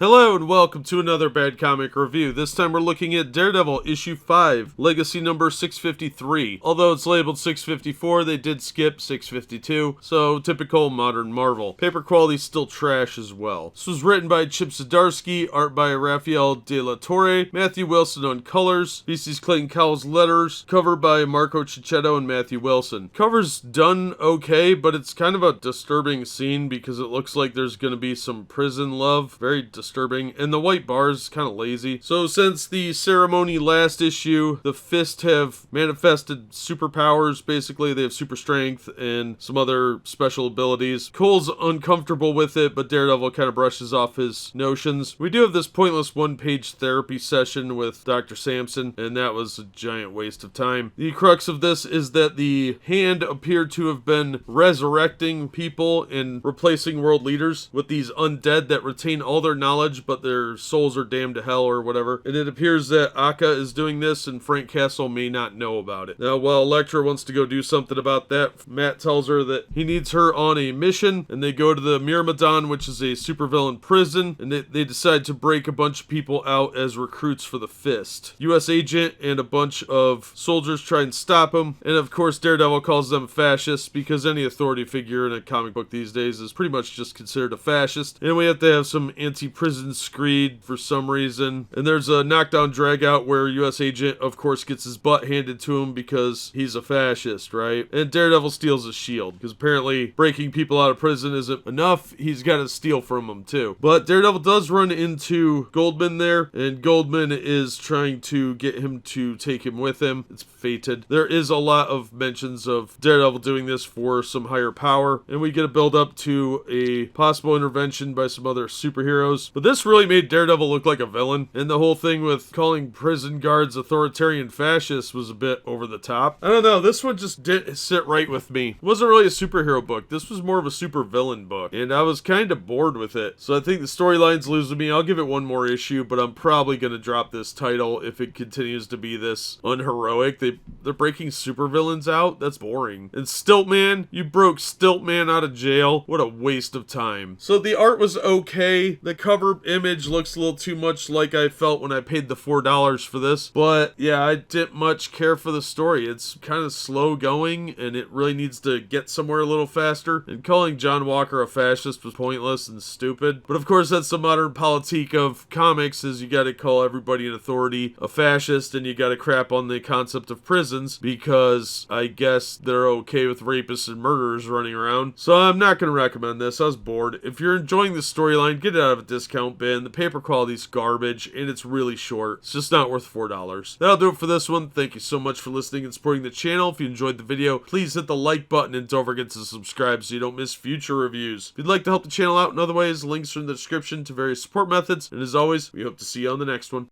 Hello and welcome to another Bad Comic Review. This time we're looking at Daredevil issue 5, legacy number 653. Although it's labeled 654, they did skip 652, so typical modern Marvel. Paper quality's still trash as well. This was written by Zdarsky, art by Rafael de Latorre, Matthew Wilson on colors, VC's Clayton Cowles letters, cover by Marco Checchetto and Matthew Wilson. Cover's done okay, but it's kind of a disturbing scene because it looks like there's gonna be some prison love. Very disturbing, and the white bar is kind of lazy. So since the ceremony last issue, the Fist have manifested superpowers. Basically, they have super strength and some other special abilities. Cole's uncomfortable with it, but Daredevil kind of brushes off his notions. We do have this pointless one-page therapy session with Dr. Sampson, and that was a giant waste of time. The crux of this is that the hand appeared to have been resurrecting people and replacing world leaders with these undead that retain all their knowledge, but their souls are damned to hell or whatever. And it appears that Akka is doing this and Frank Castle may not know about it. Now, while Elektra wants to go do something about that, Matt tells her that he needs her on a mission, and they go to the Myrmidon, which is a supervillain prison, and they decide to break a bunch of people out as recruits for the Fist. US agent and a bunch of soldiers try and stop him, and of course Daredevil calls them fascists because any authority figure in a comic book these days is pretty much just considered a fascist. And we have to have some anti-prison screed for some reason. And there's a knockdown drag out where US agent of course gets his butt handed to him because he's a fascist, right? And Daredevil steals his shield because apparently breaking people out of prison isn't enough. He's got to steal from them too. But Daredevil does run into Goldman there, and Goldman is trying to get him to take him with him. It's fated. There is a lot of mentions of Daredevil doing this for some higher power, and we get a build up to a possible intervention by some other superheroes. But this really made Daredevil look like a villain, and the whole thing with calling prison guards authoritarian fascists was a bit over the top. I don't know, this one just didn't sit right with me. It wasn't really a superhero book. This was more of a super villain book, and I was kind of bored with it. So I think the storyline's losing me. I'll give it one more issue, but I'm probably going to drop this title if it continues to be this unheroic. They're breaking supervillains out? That's boring. And Stiltman? You broke Stiltman out of jail? What a waste of time. So the art was okay. The cover image looks a little too much like I felt when I paid the $4 for this. But yeah, I didn't much care for the story. It's kind of slow going, and it really needs to get somewhere a little faster. And calling John Walker a fascist was pointless and stupid. But of course, that's the modern politique of comics, is you gotta call everybody in authority a fascist, and you gotta crap on the concept of prisons, because I guess they're okay with rapists and murderers running around. So I'm not gonna recommend this. I was bored. If you're enjoying the storyline, get it out of a discount bin. The paper quality's garbage, and it's really short. It's just not worth $4. That'll do it for this one. Thank you so much for listening and supporting the channel. If you enjoyed the video, please hit the like button and don't forget to subscribe so you don't miss future reviews. If you'd like to help the channel out in other ways, links are in the description to various support methods. And as always, we hope to see you on the next one.